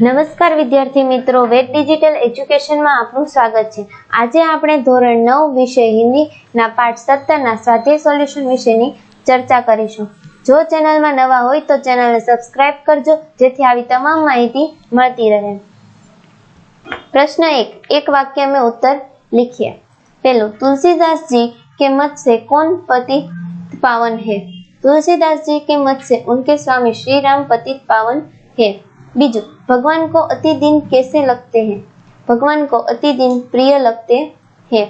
નમસ્કાર વિદ્યાર્થી મિત્રો, વેદ ડિજિટલ એજ્યુકેશનમાં આપનું સ્વાગત છે। આજે આપણે ધોરણ 9 વિષય હિન્દીના પાઠ 17ના સ્વાધ્યાય સોલ્યુશન વિશેની ચર્ચા કરીશું। જો ચેનલમાં નવા હોય તો ચેનલને સબસ્ક્રાઇબ કરજો જેથી આવી તમામ માહિતી મળતી રહે। प्रश्न 1, एक वाक्य में उत्तर लिखिए। पहलो, तुलसीदास जी के मत से कौन पतित पावन है? तुलसीदास जी के मत से उनके स्वामी श्री राम पतित पावन है। बीजू, भगवान को अति दिन कैसे लगते हैं? भगवान को अति दिन प्रिय लगते हैं।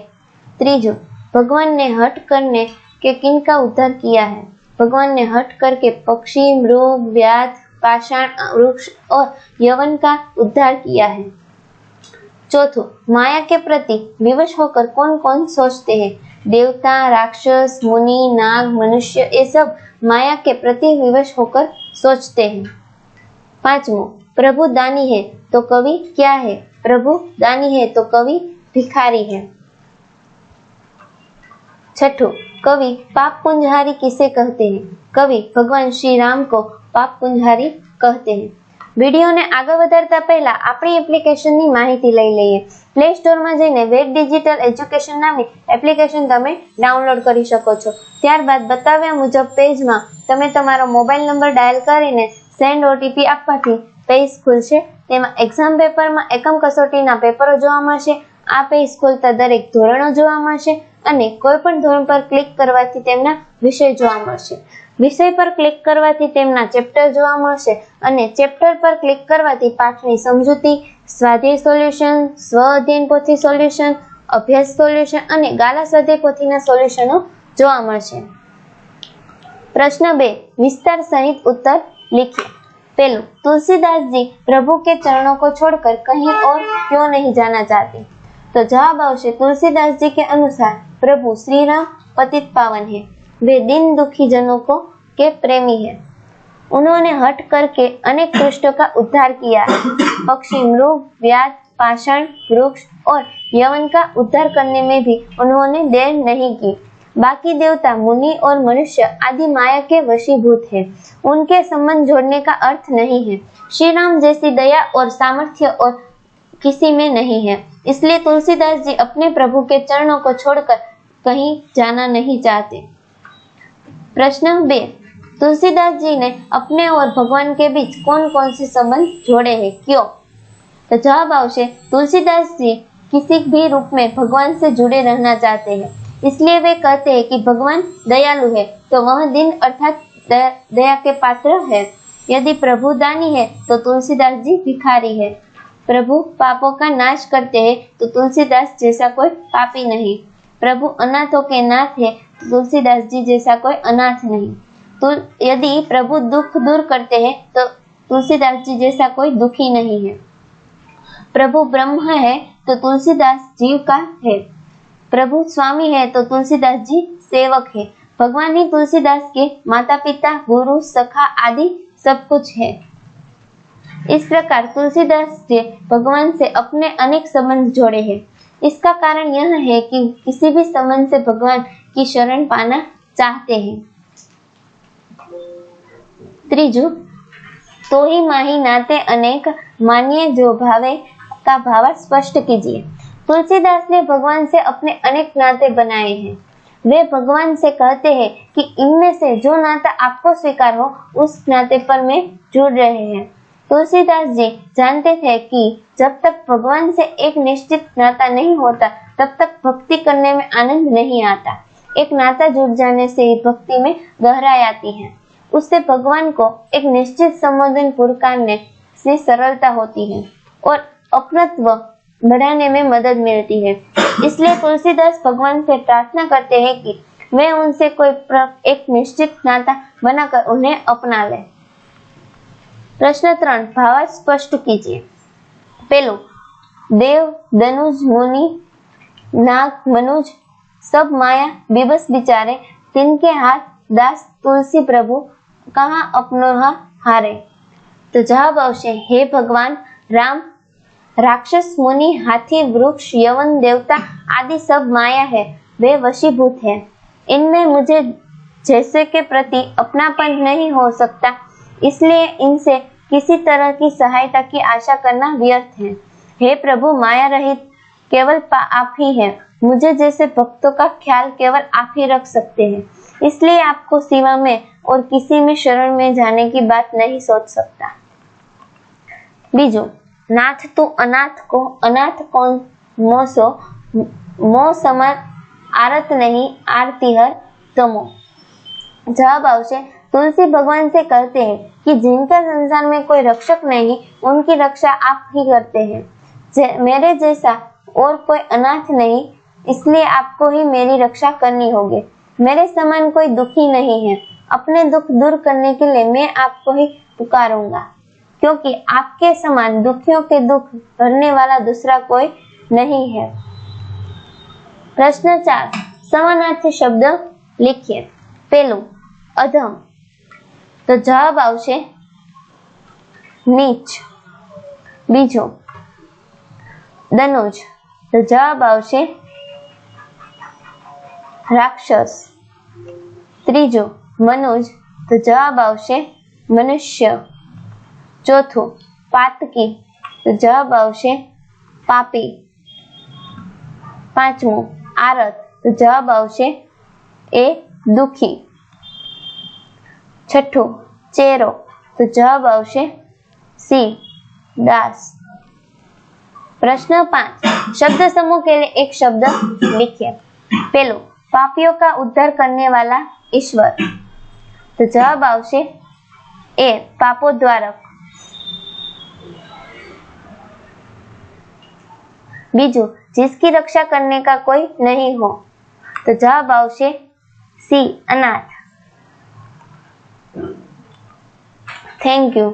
त्रीजू, भगवान ने हट करने के किनका उद्धार किया है? भगवान ने हट करके पक्षी, मृग, व्याध, पाषाण, वृक्ष और यवन का उद्धार किया है। चौथो, माया के प्रति विवश होकर कौन कौन सोचते हैं? देवता, राक्षस, मुनि, नाग, मनुष्य, ये सब माया के प्रति विवश होकर सोचते हैं। पांचवो, प्रभु दानी है तो कवि क्या है? प्रभु दानी है तो कवि भिखारी है। छठो, कवि पाप पुंजहारी किसे कहते हैं? कवि भगवान श्री राम को पाप पुंजहारी कहते हैं। વિડીયોને આગળ વધારતા પહેલા આપણી એપ્લિકેશનની માહિતી લઈ લઈએ। પ્લે સ્ટોરમાં જઈને વેદ ડિજિટલ એજ્યુકેશન નામની એપ્લિકેશન તમે ડાઉનલોડ કરી શકો છો। ત્યારબાદ બતાવ્યા મુજબ પેજમાં તમે તમારો મોબાઈલ નંબર ડાયલ કરીને સેન્ડ ઓટીપી આપવાથી પેજ ખુલશે। તેમાં એક્ઝામ પેપરમાં એકમ કસોટીના પેપરો જોવા મળશે। આ પેજ ખોલતા દરેક ધોરણો જોવા મળશે અને કોઈપણ ધોરણ પર ક્લિક કરવાથી તેમના વિષય જોવા મળશે। વિષય પર ક્લિક કરવાથી તેમના ચેપ્ટર જોવા મળશે અને ચેપ્ટર પર ક્લિક કરવાથી પાઠની સમજૂતી, સ્વાધ્યાય સોલ્યુશન, સ્વ અધ્યયન પોથી સોલ્યુશન, અભ્યાસ સોલ્યુશન અને ગાલા સ્વાધ્યાય પોથીના સોલ્યુશનો જોવા મળશે। प्रश्न 2, विस्तार सहित उत्तर लिखिए। पहलो, तुलसीदास जी प्रभु के चरणों को छोड़कर कहीं और क्यों नहीं जाना चाहते? तो जवाब आवश्य तुलसीदास जी के अनुसार प्रभु श्री राम पतित पावन है, वे दिन दुखी जनों को के प्रेमी है। उन्होंने हट करके अनेक कष्टों का उद्धार किया है। पक्षी, मृग, व्याध, पाषाण, वृक्ष और यवन का उद्धार करने में भी उन्होंने देर नहीं की। बाकी देवता, मुनि और मनुष्य आदि माया के वशीभूत है, उनके संबंध जोड़ने का अर्थ नहीं है। श्री राम जैसी दया और सामर्थ्य और किसी में नहीं है, इसलिए तुलसीदास जी अपने प्रभु के चरणों को छोड़कर कहीं जाना नहीं चाहते। प्रश्न 2, तुलसीदास जी ने अपने और भगवान के बीच कौन कौन से संबंध जोड़े हैं, क्यों? तो जवाब आवश्य तुलसीदास जी किसी भी रूप में भगवान से जुड़े रहना चाहते हैं, इसलिए वे कहते हैं कि भगवान दयालु है तो वह दिन अर्थात दया के पात्र है। यदि प्रभु दानी है तो तुलसीदास जी भिखारी है। प्रभु पापों का नाश करते हैं तो तुलसीदास जैसा कोई पापी नहीं। प्रभु अनाथों के नाथ है तो तुलसीदास जी जैसा कोई अनाथ नहीं। तो यदि प्रभु दुख दूर करते हैं तो तुलसीदास जी जैसा कोई दुखी नहीं है। प्रभु ब्रह्म है तो तुलसीदास जीव का है। प्रभु स्वामी है तो तुलसीदास जी सेवक है। भगवान ही तुलसीदास के माता पिता, गुरु, सखा आदि सब कुछ है। इस प्रकार तुलसीदास जी भगवान से अपने अनेक संबंध जोड़े हैं। इसका कारण यह है कि किसी भी संबंध से भगवान की शरण पाना चाहते हैं। त्रीजू, तो ही माही नाते अनेक मानिए जो भावे का भाव स्पष्ट कीजिए। तुलसीदास ने भगवान से अपने अनेक नाते बनाए हैं। वे भगवान से कहते हैं कि इनमें से जो नाता आपको स्वीकार हो उस नाते पर मैं जुड़ रहे हैं। तुलसीदास जी जानते थे कि जब तक भगवान से एक निश्चित नाता नहीं होता तब तक भक्ति करने में आनंद नहीं आता। एक नाता जुड़ जाने से ही भक्ति में गहराई आती है, उससे भगवान को एक निश्चित संबोधन पुरकारने से सरलता होती है और अपनत्व बढ़ाने में मदद मिलती है। इसलिए तुलसीदास भगवान से प्रार्थना करते हैं कि वे उनसे कोई एक निश्चित नाता बनाकर उन्हें अपना ले। प्रश्न 3, भाव स्पष्ट कीजिए। पहलो, देव, धनुज, मुनि, नाग, मनुज सब माया विवश बिचारे, तिनके हाथ दास तुलसी प्रभु कहाँ अपनो हारे। तो जवाब आवश्य हे भगवान राम, राक्षस, मुनि, हाथी, वृक्ष, यवन, देवता आदि सब माया है, वे वशीभूत है। इनमें मुझे जैसे के प्रति अपनापन नहीं हो सकता, इसलिए इनसे किसी तरह की सहायता की आशा करना व्यर्थ है। हे प्रभु, माया रहित केवल आप ही हैं। मुझे जैसे भक्तों का ख्याल केवल आप ही रख सकते हैं, इसलिए आपको सिवा में और किसी में शरण में जाने की बात नहीं सोच सकता। बीजू, नाथ तू अनाथ को अनाथ कौन मोसो मो समर आरत नहीं आरती हर तमो। जवाब आवश्य तुलसी भगवान से कहते हैं कि जिनका संसार में कोई रक्षक नहीं, उनकी रक्षा आप ही करते हैं। मेरे जैसा और कोई अनाथ नहीं, इसलिए आपको ही मेरी रक्षा करनी होगी। मेरे समान कोई दुखी नहीं है, अपने दुख दूर करने के लिए मैं आपको ही पुकारूंगा, क्योंकि आपके समान दुखियों के दुख भरने वाला दूसरा कोई नहीं है। प्रश्न 4, समानार्थी शब्द लिखिए। पहलू अधम, तो जवाब आवशे नीच। बीजो धनुज, तो जवाब आवशे राक्षस। त्रीजो मनुज, तो जवाब आवशे मनुष्य। चौथो पातकी, तो जवाब आवशे पापी। पांचमो आरत, तो जवाब आवशे ए दुखी। छठो चेरो, तो जवाब आवशे सी दास। प्रश्न 5, शब्द समूह के लिए एक शब्द लिखिए। पहलो पापियों का उद्धार करने वाला ईश्वर, तो जवाब आवशे ए पापोद्वारक। बीजू जिसकी रक्षा करने का कोई नहीं हो, तो जवाब आवशे सी अनाथ। Thank you.